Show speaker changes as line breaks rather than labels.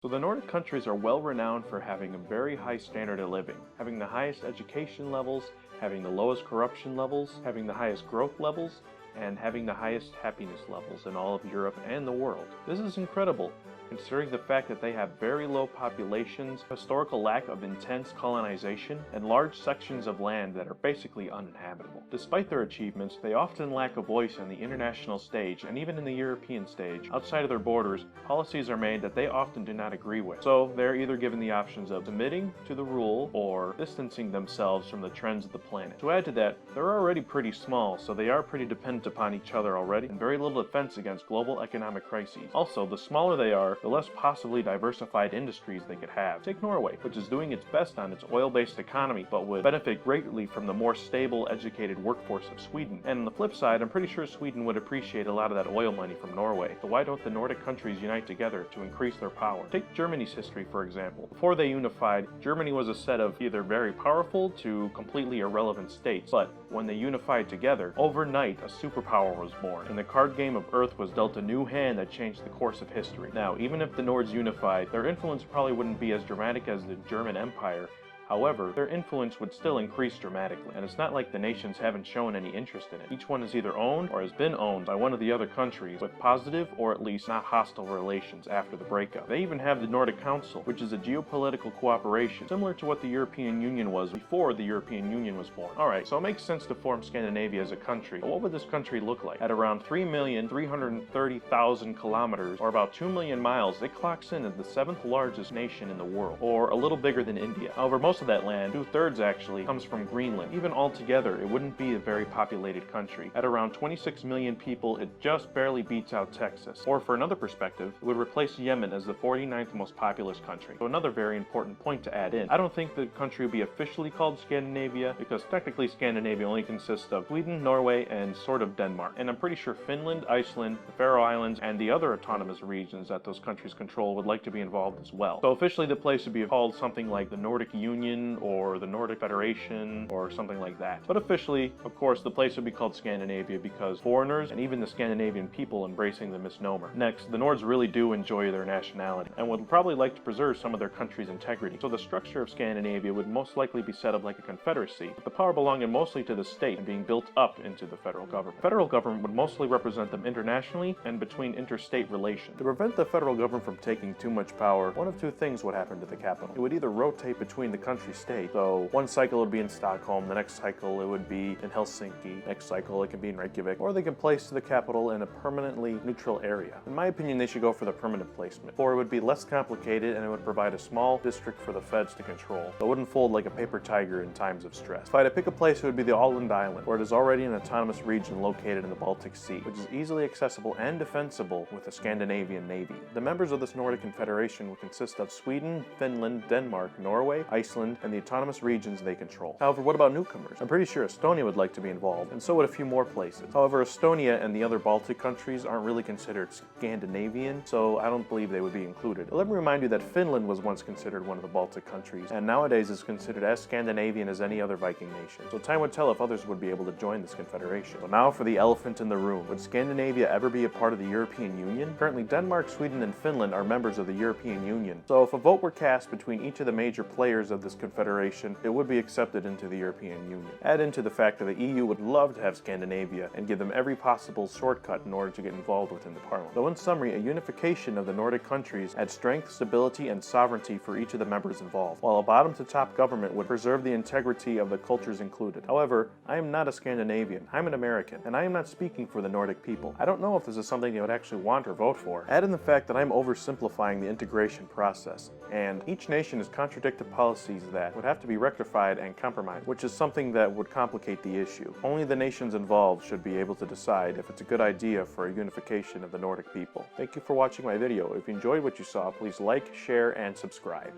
So the Nordic countries are well renowned for having a very high standard of living, having the highest education levels, having the lowest corruption levels, having the highest growth levels, and having the highest happiness levels in all of Europe and the world. This is incredible, considering the fact that they have very low populations, historical lack of intense colonization, and large sections of land that are basically uninhabitable. Despite their achievements, they often lack a voice on the international stage and even in the European stage. Outside of their borders, policies are made that they often do not agree with. So they're either given the options of submitting to the rule or distancing themselves from the trends of the planet. To add to that, they're already pretty small, so they are pretty dependent upon each other already, and very little defense against global economic crises. Also, the smaller they are, the less possibly diversified industries they could have. Take Norway, which is doing its best on its oil-based economy, but would benefit greatly from the more stable, educated workforce of Sweden. And on the flip side, I'm pretty sure Sweden would appreciate a lot of that oil money from Norway. So why don't the Nordic countries unite together to increase their power? Take Germany's history, for example. Before they unified, Germany was a set of either very powerful to completely irrelevant states, but when they unified together, overnight a superpower was born, and the card game of Earth was dealt a new hand that changed the course of history. Now, even if the Nords unified, their influence probably wouldn't be as dramatic as the German Empire. However, their influence would still increase dramatically, and it's not like the nations haven't shown any interest in it. Each one is either owned or has been owned by one of the other countries with positive or at least not hostile relations after the breakup. They even have the Nordic Council, which is a geopolitical cooperation similar to what the European Union was before the European Union was formed. Alright, so it makes sense to form Scandinavia as a country, but what would this country look like? At around 3,330,000 kilometers, or about 2 million miles, it clocks in as the 7th largest nation in the world, or a little bigger than India. However, most of that land, 2/3 actually, comes from Greenland. Even altogether, it wouldn't be a very populated country. At around 26 million people, it just barely beats out Texas. Or for another perspective, it would replace Yemen as the 49th most populous country. So another very important point to add in. I don't think the country would be officially called Scandinavia, because technically Scandinavia only consists of Sweden, Norway, and sort of Denmark. And I'm pretty sure Finland, Iceland, the Faroe Islands, and the other autonomous regions that those countries control would like to be involved as well. So officially the place would be called something like the Nordic Union or the Nordic Federation or something like that. But officially, of course, the place would be called Scandinavia because foreigners and even the Scandinavian people embracing the misnomer. Next, the Nords really do enjoy their nationality and would probably like to preserve some of their country's integrity. So the structure of Scandinavia would most likely be set up like a confederacy, with the power belonging mostly to the state and being built up into the federal government. The federal government would mostly represent them internationally and between interstate relations. To prevent the federal government from taking too much power, one of two things would happen to the capital. It would either rotate between the country state. So one cycle would be in Stockholm, the next cycle it would be in Helsinki, next cycle it can be in Reykjavik, or they can place the capital in a permanently neutral area. In my opinion, they should go for the permanent placement, for it would be less complicated and it would provide a small district for the feds to control, so it wouldn't fold like a paper tiger in times of stress. If I had to pick a place, it would be the Åland Island, where it is already an autonomous region located in the Baltic Sea, which is easily accessible and defensible with the Scandinavian Navy. The members of this Nordic Confederation would consist of Sweden, Finland, Denmark, Norway, Iceland, and the autonomous regions they control. However, what about newcomers? I'm pretty sure Estonia would like to be involved, and so would a few more places. However, Estonia and the other Baltic countries aren't really considered Scandinavian, so I don't believe they would be included. But let me remind you that Finland was once considered one of the Baltic countries, and nowadays is considered as Scandinavian as any other Viking nation. So time would tell if others would be able to join this confederation. So now for the elephant in the room. Would Scandinavia ever be a part of the European Union? Currently, Denmark, Sweden, and Finland are members of the European Union. So if a vote were cast between each of the major players of this confederation, it would be accepted into the European Union. Add into the fact that the EU would love to have Scandinavia and give them every possible shortcut in order to get involved within the Parliament. So in summary, a unification of the Nordic countries adds strength, stability, and sovereignty for each of the members involved, while a bottom-to-top government would preserve the integrity of the cultures included. However, I am not a Scandinavian, I'm an American, and I am not speaking for the Nordic people. I don't know if this is something they would actually want or vote for. Add in the fact that I'm oversimplifying the integration process, and each nation has contradicted policies that would have to be rectified and compromised, which is something that would complicate the issue. Only the nations involved should be able to decide if it's a good idea for a unification of the Nordic people. Thank you for watching my video. If you enjoyed what you saw, please like, share, and subscribe.